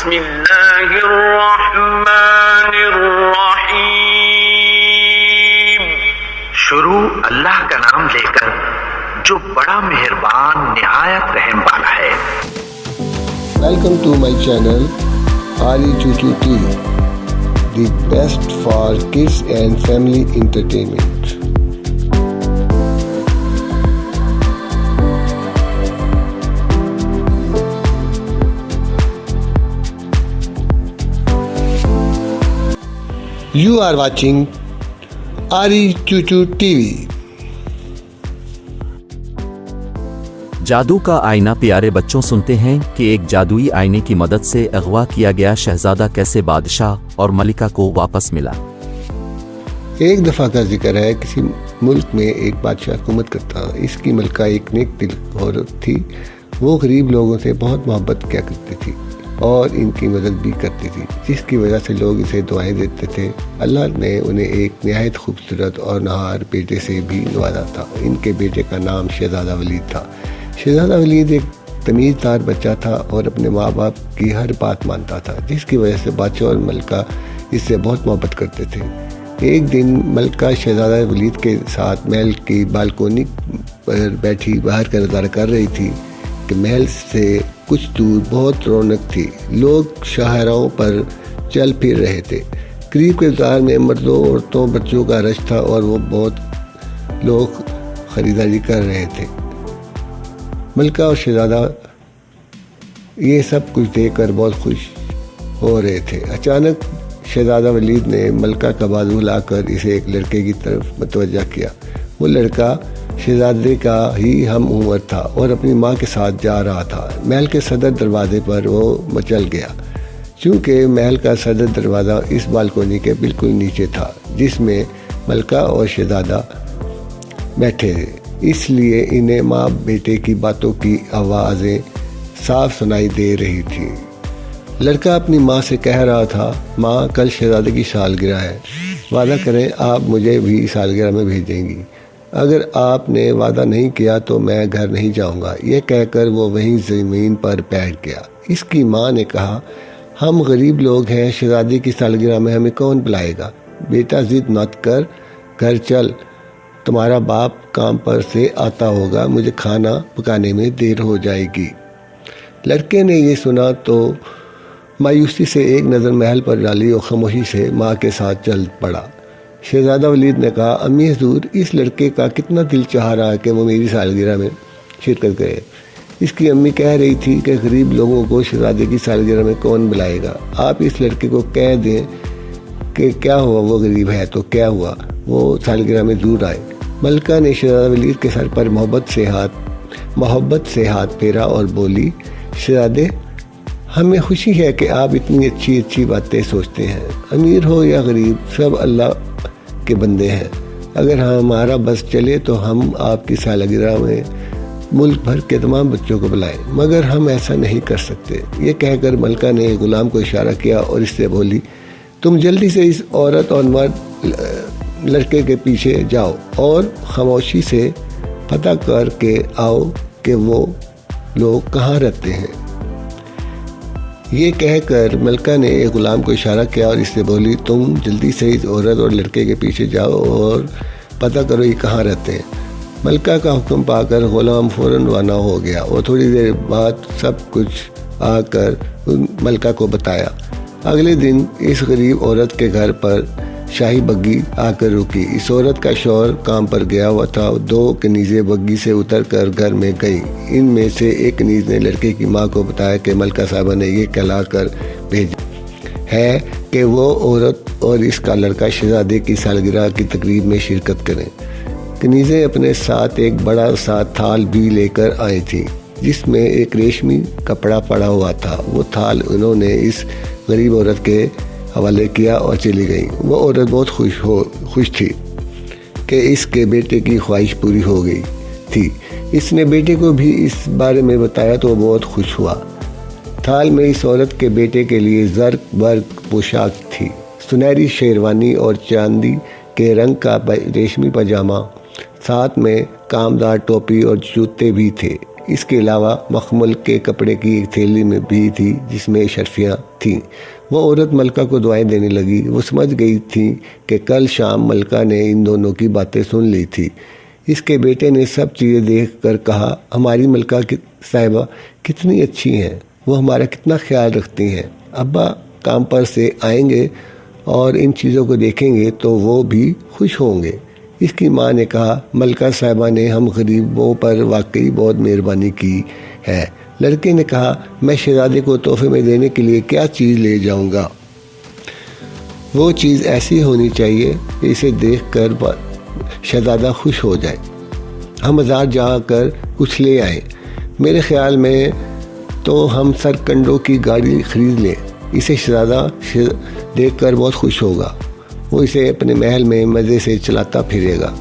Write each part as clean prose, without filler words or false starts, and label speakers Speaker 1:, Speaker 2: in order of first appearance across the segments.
Speaker 1: بسم اللہ الرحمن الرحیم.
Speaker 2: شروع اللہ کا نام لے کر جو بڑا مہربان نہایت رحم والا ہے.
Speaker 3: Welcome to my channel Ali Chuchu TV, the best for kids and family entertainment. You are watching Ali Chuchu TV.
Speaker 4: جادو کا آئینہ. پیارے بچوں سنتے ہیں کہ ایک جادوئی آئینے کی مدد سے اغوا کیا گیا شہزادہ کیسے بادشاہ اور ملکہ کو واپس ملا.
Speaker 3: ایک دفعہ کا ذکر ہے، کسی ملک میں ایک بادشاہ حکومت کرتا. اس کی ملکہ ایک نیک دل عورت تھی. وہ غریب لوگوں سے بہت محبت کیا کرتی تھی اور ان کی مدد بھی کرتی تھی، جس کی وجہ سے لوگ اسے دعائیں دیتے تھے. اللہ نے انہیں ایک نہایت خوبصورت اور نہار بیٹے سے بھی نوازا تھا. ان کے بیٹے کا نام شہزادہ ولید تھا. شہزادہ ولید ایک تمیز دار بچہ تھا اور اپنے ماں باپ کی ہر بات مانتا تھا، جس کی وجہ سے بادشاہ اور ملکہ اس سے بہت محبت کرتے تھے. ایک دن ملکہ شہزادہ ولید کے ساتھ محل کی بالکونی پر بیٹھی باہر کا نظارہ کر رہی تھی کہ محل سے کچھ دور بہت رونق تھی. لوگ شاہراہوں پر چل پھر رہے تھے. قریب کے بازار میں مردوں، عورتوں، بچوں کا رش تھا اور وہ بہت لوگ خریداری کر رہے تھے. ملکہ اور شہزادہ یہ سب کچھ دیکھ کر بہت خوش ہو رہے تھے. اچانک شہزادہ ولید نے ملکہ کا بازو ہلا کر اسے ایک لڑکے کی طرف متوجہ کیا. وہ لڑکا شہزادے کا ہی ہم عمر تھا اور اپنی ماں کے ساتھ جا رہا تھا. محل کے صدر دروازے پر وہ مچل گیا. چونکہ محل کا صدر دروازہ اس بالکونی کے بالکل نیچے تھا جس میں ملکہ اور شہزادہ بیٹھے تھے، اس لیے انہیں ماں بیٹے کی باتوں کی آوازیں صاف سنائی دے رہی تھیں. لڑکا اپنی ماں سے کہہ رہا تھا، ماں کل شہزادے کی سالگرہ ہے، وعدہ کریں آپ مجھے بھی سالگرہ میں بھیجیں گی. اگر آپ نے وعدہ نہیں کیا تو میں گھر نہیں جاؤں گا. یہ کہہ کر وہ وہیں زمین پر بیٹھ گیا. اس کی ماں نے کہا، ہم غریب لوگ ہیں، شہزادے کی سالگرہ میں ہمیں کون بلائے گا؟ بیٹا ضد مت کر، گھر چل، تمہارا باپ کام پر سے آتا ہوگا، مجھے کھانا پکانے میں دیر ہو جائے گی. لڑکے نے یہ سنا تو مایوسی سے ایک نظر محل پر ڈالی اور خاموشی سے ماں کے ساتھ چل پڑا. شہزادہ ولید نے کہا، امی حضور، اس لڑکے کا کتنا دل چاہ رہا ہے کہ وہ میری سالگرہ میں شرکت کرے. اس کی امی کہہ رہی تھی کہ غریب لوگوں کو شہزادے کی سالگرہ میں کون بلائے گا؟ آپ اس لڑکے کو کہہ دیں کہ کیا ہوا، وہ غریب ہے تو کیا ہوا، وہ سالگرہ میں ضرور آئے. ملکہ نے شہزادہ ولید کے سر پر محبت سے ہاتھ پھیرا اور بولی، شہزادے، ہمیں خوشی ہے کہ آپ اتنی اچھی باتیں سوچتے ہیں. امیر ہو یا غریب، سب اللہ کے بندے ہیں. اگر ہمارا بس چلے تو ہم آپ کی سالگرہ میں ملک بھر کے تمام بچوں کو بلائیں، مگر ہم ایسا نہیں کر سکتے. یہ کہہ کر ملکہ نے غلام کو اشارہ کیا اور اس سے بولی، تم جلدی سے اس عورت اور مرد لڑکے کے پیچھے جاؤ اور خاموشی سے پتہ کر کے آؤ کہ وہ لوگ کہاں رہتے ہیں. یہ کہہ کر ملکہ نے ایک غلام کو اشارہ کیا اور اس سے بولی، تم جلدی سے اس عورت اور لڑکے کے پیچھے جاؤ اور پتہ کرو یہ کہاں رہتے ہیں. ملکہ کا حکم پا کر غلام فوراً روانہ ہو گیا اور تھوڑی دیر بعد سب کچھ آ کر ملکہ کو بتایا. اگلے دن اس غریب عورت کے گھر پر شاہی بگی آ کر رکی. اس عورت کا شوہر کام پر گیا ہوا تھا. دو کنیزیں بگی سے اتر کر گھر میں گئیں. ان میں سے ایک کنیز نے لڑکے کی ماں کو بتایا کہ ملکہ صاحبہ نے یہ کہلا کر بھیجا ہے کہ وہ عورت اور اس کا لڑکا شہزادے کی سالگرہ کی تقریب میں شرکت کریں. کنیزیں اپنے ساتھ ایک بڑا سا تھال بھی لے کر آئی تھیں جس میں ایک ریشمی کپڑا پڑا ہوا تھا. وہ تھال انہوں نے اس غریب عورت کے حوالے کیا اور چلی گئیں. وہ عورت بہت خوش تھی کہ اس کے بیٹے کی خواہش پوری ہو گئی تھی. اس نے بیٹے کو بھی اس بارے میں بتایا تو وہ بہت خوش ہوا. تھال میں اس عورت کے بیٹے کے لیے زرق برق پوشاک تھی، سنہری شیروانی اور چاندی کے رنگ کا ریشمی پاجامہ، ساتھ میں کامدار ٹوپی اور جوتے بھی تھے. اس کے علاوہ مخمل کے کپڑے کی ایک تھیلی میں بھی تھی جس میں اشرفیاں تھیں۔ وہ عورت ملکہ کو دعائیں دینے لگی۔ وہ سمجھ گئی تھی کہ کل شام ملکہ نے ان دونوں کی باتیں سن لی تھی۔ اس کے بیٹے نے سب چیزیں دیکھ کر کہا، ہماری ملکہ صاحبہ کتنی اچھی ہیں، وہ ہمارا کتنا خیال رکھتی ہیں۔ ابا کام پر سے آئیں گے اور ان چیزوں کو دیکھیں گے تو وہ بھی خوش ہوں گے۔ اس کی ماں نے کہا، ملکہ صاحبہ نے ہم غریبوں پر واقعی بہت مہربانی کی ہے۔ لڑکے نے کہا، میں شہزادے کو تحفے میں دینے کے لیے کیا چیز لے جاؤں گا؟ وہ چیز ایسی ہونی چاہیے کہ اسے دیکھ کر شہزادہ خوش ہو جائے۔ ہم بازار جا کر کچھ لے آئیں۔ میرے خیال میں تو ہم سرکنڈوں کی گاڑی خرید لیں، اسے شہزادہ دیکھ کر بہت خوش ہوگا، وہ اسے اپنے محل میں مزے سے چلاتا پھرے گا۔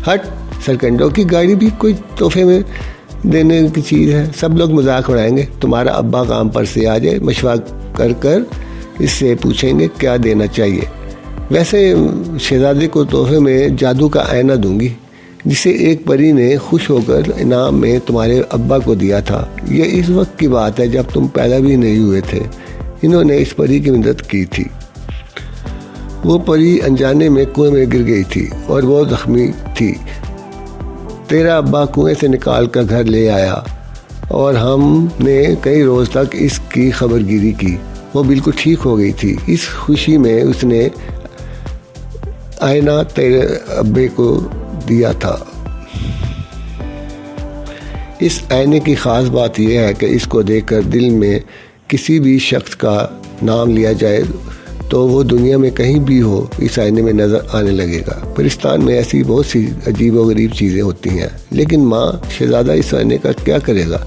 Speaker 3: ہٹ، سرکنڈوں کی گاڑی بھی کوئی تحفے میں دینے کی چیز ہے؟ سب لوگ مذاق اڑائیں گے۔ تمہارا ابا کام پر سے آ جائے، مشورہ کر اس سے پوچھیں گے کیا دینا چاہیے۔ ویسے شہزادے کو تحفے میں جادو کا آئینہ دوں گی جسے ایک پری نے خوش ہو کر انعام میں تمہارے ابا کو دیا تھا۔ یہ اس وقت کی بات ہے جب تم پیدا بھی نہیں ہوئے تھے۔ انہوں نے اس پری کی مدد کی تھی۔ وہ پری انجانے میں کنویں میں گر گئی تھی اور وہ زخمی تھی۔ تیرا ابا کنویں سے نکال کر گھر لے آیا اور ہم نے کئی روز تک اس کی خبر گیری کی۔ وہ بالکل ٹھیک ہو گئی تھی۔ اس خوشی میں اس نے آئینہ تیرے ابے کو دیا تھا۔ اس آئینے کی خاص بات یہ ہے کہ اس کو دیکھ کر دل میں کسی بھی شخص کا نام لیا جائے تو وہ دنیا میں کہیں بھی ہو اس آئینے میں نظر آنے لگے گا۔ پاکستان میں ایسی بہت سی عجیب و غریب چیزیں ہوتی ہیں، لیکن ماں شہزادہ اس آئینے کا کیا کرے گا؟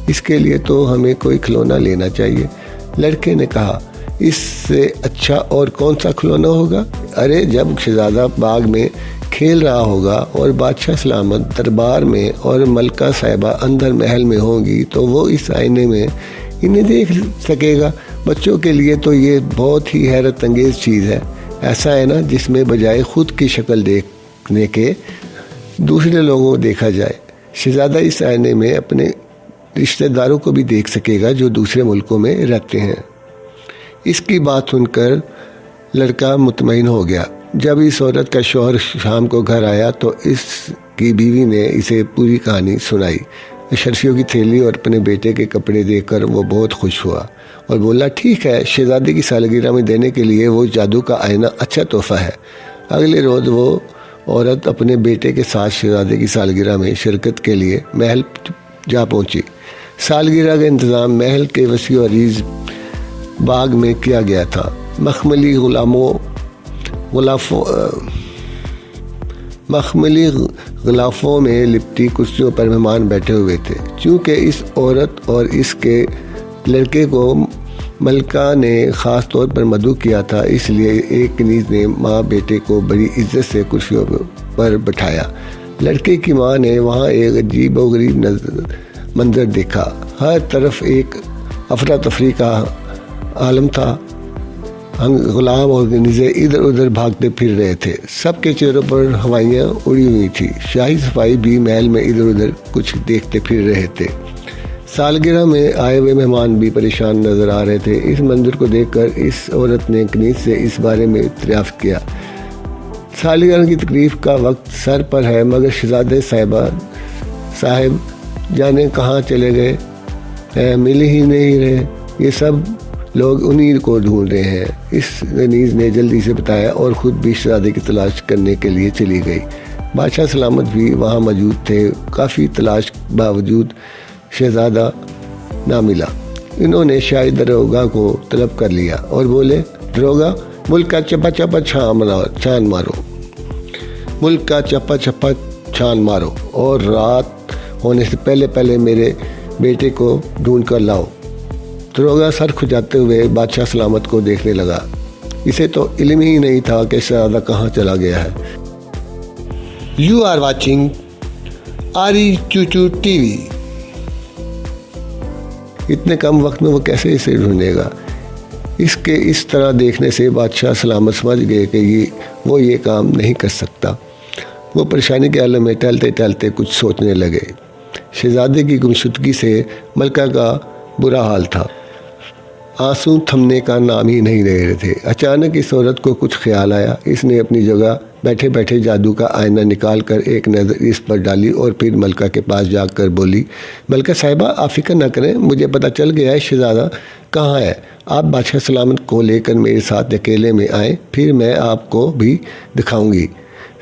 Speaker 3: اس کے لیے تو ہمیں کوئی کھلونا لینا چاہیے۔ لڑکے نے کہا، اس سے اچھا اور کون سا کھلونا ہوگا؟ ارے جب شہزادہ باغ میں کھیل رہا ہوگا اور بادشاہ سلامت دربار میں اور ملکہ صاحبہ اندر محل میں ہوں گی تو وہ اس آئینے میں انہیں دیکھ سکے گا۔ بچوں کے لیے تو یہ بہت ہی حیرت انگیز چیز ہے، ایسا ہے نا جس میں بجائے خود کی شکل دیکھنے کے دوسرے لوگوں کو دیکھا جائے۔ شہزادہ اس آئینے میں اپنے رشتہ داروں کو بھی دیکھ سکے گا جو دوسرے ملکوں میں رہتے ہیں۔ اس کی بات سن کر لڑکا مطمئن ہو گیا۔ جب اس عورت کا شوہر شام کو گھر آیا تو اس کی بیوی نے اسے پوری کہانی سنائی۔ اشرفیوں کی تھیلی اور اپنے بیٹے کے کپڑے دیکھ کر وہ بہت خوش ہوا اور بولا، ٹھیک ہے، شہزادے کی سالگرہ میں دینے کے لیے وہ جادو کا آئینہ اچھا تحفہ ہے۔ اگلے روز وہ عورت اپنے بیٹے کے ساتھ شہزادے کی سالگرہ میں شرکت کے لیے محل جا پہنچی۔ سالگرہ کا انتظام محل کے وسیع و عریض باغ میں کیا گیا تھا۔ مخملی غلافوں میں لپٹی کرسیوں پر مہمان بیٹھے ہوئے تھے۔ چونکہ اس عورت اور اس کے لڑکے کو ملکہ نے خاص طور پر مدعو کیا تھا، اس لیے ایک کنیز نے ماں بیٹے کو بڑی عزت سے کرسیوں پر بٹھایا۔ لڑکے کی ماں نے وہاں ایک عجیب و غریب منظر دیکھا۔ ہر طرف ایک افراتفری کا عالم تھا۔ غلام اور کنیزیں ادھر ادھر بھاگتے پھر رہے تھے۔ سب کے چہروں پر ہوائیاں اڑی ہوئی تھی۔ شاہی صفائی بھی محل میں ادھر ادھر کچھ دیکھتے پھر رہے تھے۔ سالگرہ میں آئے ہوئے مہمان بھی پریشان نظر آ رہے تھے۔ اس منظر کو دیکھ کر اس عورت نے کنیز سے اس بارے میں دریافت کیا۔ سالگرہ کی تقریب کا وقت سر پر ہے، مگر شہزادے صاحب جانے کہاں چلے گئے، مل ہی نہیں رہے، یہ سب لوگ انہیں کو ڈھونڈ رہے ہیں۔ اس کنیز نے جلدی سے بتایا اور خود بھی شہزادے کی تلاش کرنے کے لیے چلی گئی۔ بادشاہ سلامت بھی وہاں موجود تھے۔ کافی تلاش باوجود شہزادہ نہ ملا۔ انہوں نے شاہی داروغہ کو طلب کر لیا اور بولے، داروغہ، ملک کا چپا چپا چھان مارو، ملک کا چپا چپا چھان مارو اور رات ہونے سے پہلے میرے بیٹے کو ڈھونڈ کر لاؤ۔ داروغہ سر کھجاتے ہوئے بادشاہ سلامت کو دیکھنے لگا۔ اسے تو علم ہی نہیں تھا کہ شہزادہ کہاں چلا گیا ہے۔ یو آر واچنگ آری چوچو ٹی وی۔ اتنے کم وقت میں وہ کیسے اسے ڈھونڈے گا؟ اس طرح دیکھنے سے بادشاہ سلامت سمجھ گئے کہ وہ یہ کام نہیں کر سکتا۔ وہ پریشانی کے عالم میں ٹہلتے ٹہلتے کچھ سوچنے لگے۔ شہزادے کی گمشدگی سے ملکہ کا برا حال تھا، آنسو تھمنے کا نام ہی نہیں لے رہے تھے۔ اچانک اس عورت کو کچھ خیال آیا، اس نے اپنی جگہ بیٹھے بیٹھے جادو کا آئینہ نکال کر ایک نظر اس پر ڈالی اور پھر ملکہ کے پاس جا کر بولی، ملکہ صاحبہ آپ فکر نہ کریں، مجھے پتہ چل گیا ہے شہزادہ کہاں ہے، آپ بادشاہ سلامت کو لے کر میرے ساتھ اکیلے میں آئیں، پھر میں آپ کو بھی دکھاؤں گی۔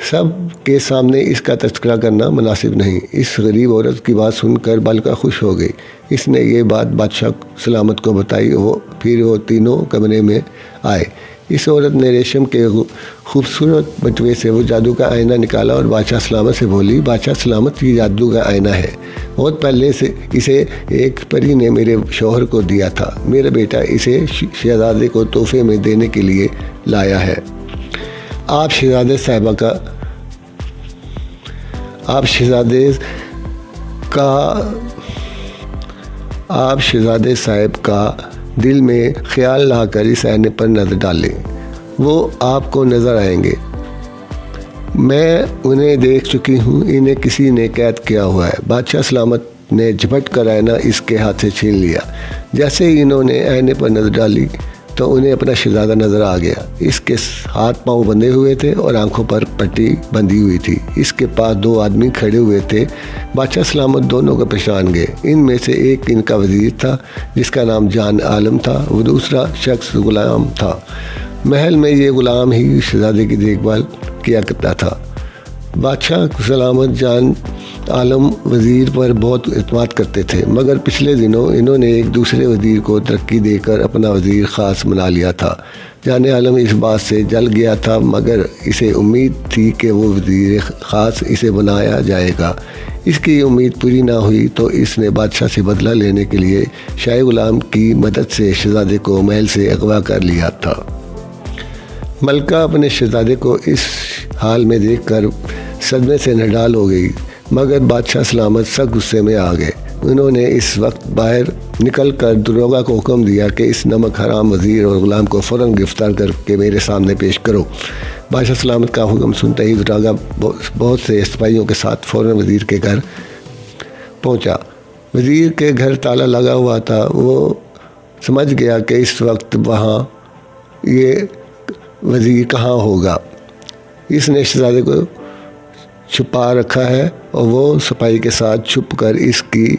Speaker 3: سب کے سامنے اس کا تذکرہ کرنا مناسب نہیں۔ اس غریب عورت کی بات سن کر ملکہ خوش ہو گئی۔ اس نے یہ بات بادشاہ سلامت کو بتائی، پھر وہ تینوں کمرے میں آئے۔ اس عورت نے ریشم کے خوبصورت بٹوے سے وہ جادو کا آئینہ نکالا اور بادشاہ سلامت سے بولی، بادشاہ سلامت یہ جادو کا آئینہ ہے، بہت پہلے سے اسے ایک پری نے میرے شوہر کو دیا تھا، میرا بیٹا اسے شہزادے کو تحفے میں دینے کے لیے لایا ہے۔ آپ شہزادے صاحب کا دل میں خیال لا کر اس آئینے پر نظر ڈالیں، وہ آپ کو نظر آئیں گے۔ میں انہیں دیکھ چکی ہوں، انہیں کسی نے قید کیا ہوا ہے۔ بادشاہ سلامت نے جھپٹ کر آئینہ اس کے ہاتھ سے چھین لیا۔ جیسے ہی انہوں نے آئینے پر نظر ڈالی تو انہیں اپنا شہزادہ نظر آ گیا۔ اس کے ہاتھ پاؤں بندھے ہوئے تھے اور آنکھوں پر پٹی بندھی ہوئی تھی۔ اس کے پاس دو آدمی کھڑے ہوئے تھے۔ بادشاہ سلامت دونوں کو پہچان گئے۔ ان میں سے ایک ان کا وزیر تھا جس کا نام جان عالم تھا، وہ دوسرا شخص غلام تھا۔ محل میں یہ غلام ہی شہزادے کی دیکھ بھال کیا کرتا تھا۔ بادشاہ سلامت جان عالم وزیر پر بہت اعتماد کرتے تھے، مگر پچھلے دنوں انہوں نے ایک دوسرے وزیر کو ترقی دے کر اپنا وزیر خاص بنا لیا تھا۔ جان عالم اس بات سے جل گیا تھا، مگر اسے امید تھی کہ وہ وزیر خاص اسے بنایا جائے گا۔ اس کی امید پوری نہ ہوئی تو اس نے بادشاہ سے بدلہ لینے کے لیے شاہی غلام کی مدد سے شہزادے کو محل سے اغوا کر لیا تھا۔ ملکہ اپنے شہزادے کو اس حال میں دیکھ کر صدمے سے نڈال ہو گئی، مگر بادشاہ سلامت سخت غصے میں آ گئے۔ انہوں نے اس وقت باہر نکل کر داروغہ کو حکم دیا کہ اس نمک حرام وزیر اور غلام کو فوراً گرفتار کر کے میرے سامنے پیش کرو۔ بادشاہ سلامت کا حکم سنتے ہی داروغہ بہت سے سپاہیوں کے ساتھ فوراً وزیر کے گھر پہنچا۔ وزیر کے گھر تالا لگا ہوا تھا۔ وہ سمجھ گیا کہ اس وقت وہاں یہ وزیر کہاں ہوگا۔ اس نے شہزادے کو چھپا رکھا ہے اور وہ سپاہی کے ساتھ چھپ کر اس کی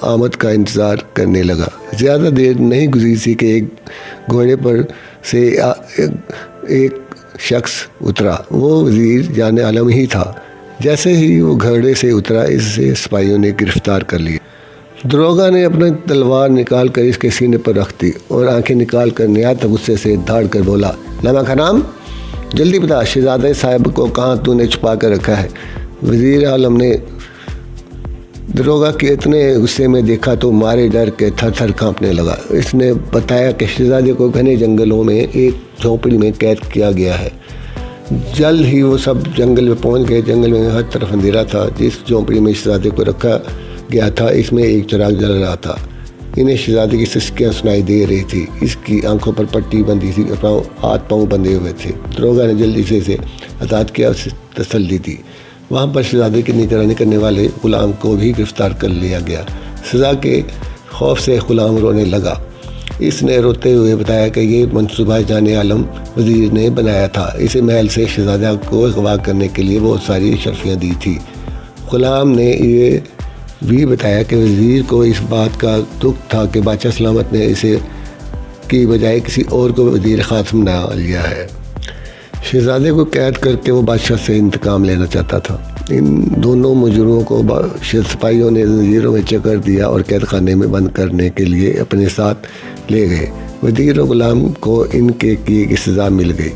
Speaker 3: آمد کا انتظار کرنے لگا۔ زیادہ دیر نہیں گزری تھی کہ ایک گھوڑے پر سے ایک شخص اترا۔ وہ وزیر جان عالم ہی تھا۔ جیسے ہی وہ گھوڑے سے اترا، اس سے سپاہیوں نے گرفتار کر لیا۔ داروغہ نے اپنی تلوار نکال کر اس کے سینے پر رکھ دی اور آنکھیں نکال کر نہایت غصے سے دھاڑ کر بولا، نمک حرام، جلدی بتا شہزادے صاحب کو کہاں تو نے چھپا کر رکھا ہے۔ وزیر عالم نے داروغہ کے اتنے غصے میں دیکھا تو مارے ڈر کے تھر تھر کانپنے لگا۔ اس نے بتایا کہ شہزادے کو گھنے جنگلوں میں ایک جھونپڑی میں قید کیا گیا ہے۔ جلد ہی وہ سب جنگل میں پہنچ گئے۔ جنگل میں ہر طرف اندھیرا تھا۔ جس جھونپڑی میں شہزادے کو رکھا گیا تھا اس میں ایک چراغ جل رہا تھا۔ انہیں شہزادے کی سسکیاں سنائی دے رہی تھی۔ اس کی آنکھوں پر پٹی بندھی تھی، ہاتھ پاؤں بندھے ہوئے تھے۔ داروغہ نے جلدی سے اسے آزاد کیا، اسے تسلی دی۔ وہاں پر شہزادے کی نگرانی کرنے والے غلام کو بھی گرفتار کر لیا گیا۔ سزا کے خوف سے غلام رونے لگا۔ اس نے روتے ہوئے بتایا کہ یہ منصوبہ جان عالم وزیر نے بنایا تھا۔ اسے محل سے شہزادہ کو اغوا کرنے کے لیے بہت ساری اشرفیاں دی تھی۔ غلام نے یہ بھی بتایا کہ وزیر کو اس بات کا دکھ تھا کہ بادشاہ سلامت نے اسے کی بجائے کسی اور کو وزیر خاص بنا لیا ہے۔ شہزادے کو قید کر کے وہ بادشاہ سے انتقام لینا چاہتا تھا۔ ان دونوں مجرموں کو سپاہیوں نے زنجیروں میں جکڑ دیا اور قید خانے میں بند کرنے کے لیے اپنے ساتھ لے گئے۔ وزیر اور غلام کو ان کے کیے کی سزا مل گئی۔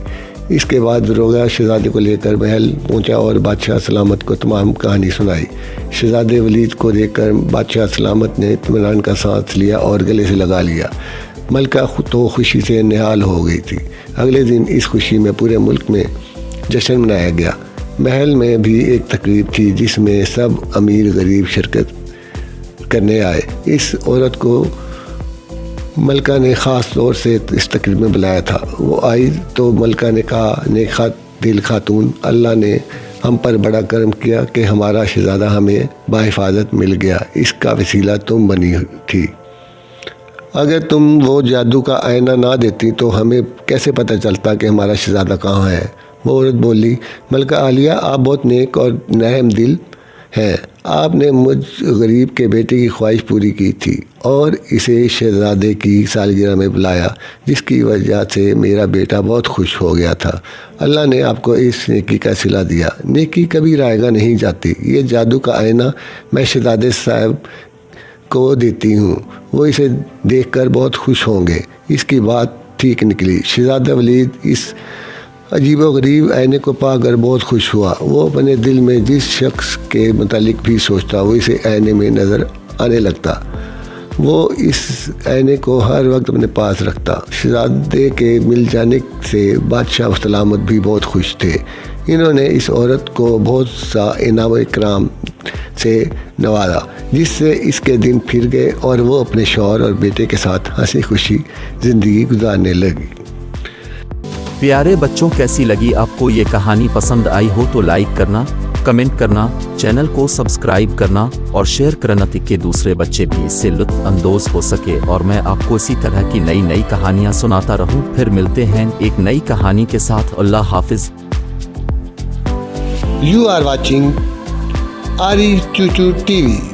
Speaker 3: اس کے بعد داروغہ شہزادے کو لے کر محل پہنچا اور بادشاہ سلامت کو تمام کہانی سنائی۔ شہزادے ولید کو دیکھ کر بادشاہ سلامت نے اطمینان کا سانس لیا اور گلے سے لگا لیا۔ ملکہ تو خوشی سے نہال ہو گئی تھی۔ اگلے دن اس خوشی میں پورے ملک میں جشن منایا گیا۔ محل میں بھی ایک تقریب تھی جس میں سب امیر غریب شرکت کرنے آئے۔ اس عورت کو ملکہ نے خاص طور سے اس تقریب میں بلایا تھا۔ وہ آئی تو ملکہ نے کہا، نیک دل خاتون، اللہ نے ہم پر بڑا کرم کیا کہ ہمارا شہزادہ ہمیں بحفاظت مل گیا، اس کا وسیلہ تم بنی تھی۔ اگر تم وہ جادو کا آئینہ نہ دیتی تو ہمیں کیسے پتہ چلتا کہ ہمارا شہزادہ کہاں ہے؟ وہ عورت بولی، ملکہ عالیہ آپ بہت نیک اور رحم دل ہیں، آپ نے مجھ غریب کے بیٹے کی خواہش پوری کی تھی اور اسے شہزادے کی سالگرہ میں بلایا، جس کی وجہ سے میرا بیٹا بہت خوش ہو گیا تھا۔ اللہ نے آپ کو اس نیکی کا صلہ دیا۔ نیکی کبھی رائے گاہ نہیں جاتی۔ یہ جادو کا آئینہ میں شہزادے صاحب کو دیتی ہوں، وہ اسے دیکھ کر بہت خوش ہوں گے۔ اس کی بات ٹھیک نکلی۔ شہزادہ ولید اس عجیب و غریب آئینے کو پا کر بہت خوش ہوا۔ وہ اپنے دل میں جس شخص کے متعلق بھی سوچتا وہ اسے آئینے میں نظر آنے لگتا۔ وہ اس آئینے کو ہر وقت اپنے پاس رکھتا۔ شہزادے کے مل جانے سے بادشاہ سلامت بھی بہت خوش تھے۔ انہوں نے اس عورت کو بہت سا انعام و اکرام سے نوازا، جس سے اس کے دن پھر گئے اور وہ اپنے شوہر اور بیٹے کے ساتھ ہنسی خوشی زندگی گزارنے لگی۔
Speaker 4: پیارے بچوں، کیسی لگی آپ کو یہ کہانی؟ پسند آئی ہو تو لائک کرنا، کمنٹ کرنا، چینل کو سبسکرائب کرنا اور شیئر کرنا تاکہ دوسرے بچے بھی اس سے لطف اندوز ہو سکے اور میں آپ کو اسی طرح کی نئی کہانیاں سناتا رہوں۔ پھر ملتے ہیں ایک نئی کہانی کے ساتھ۔ اللہ حافظ۔
Speaker 3: You are watching Ari Chuchu TV.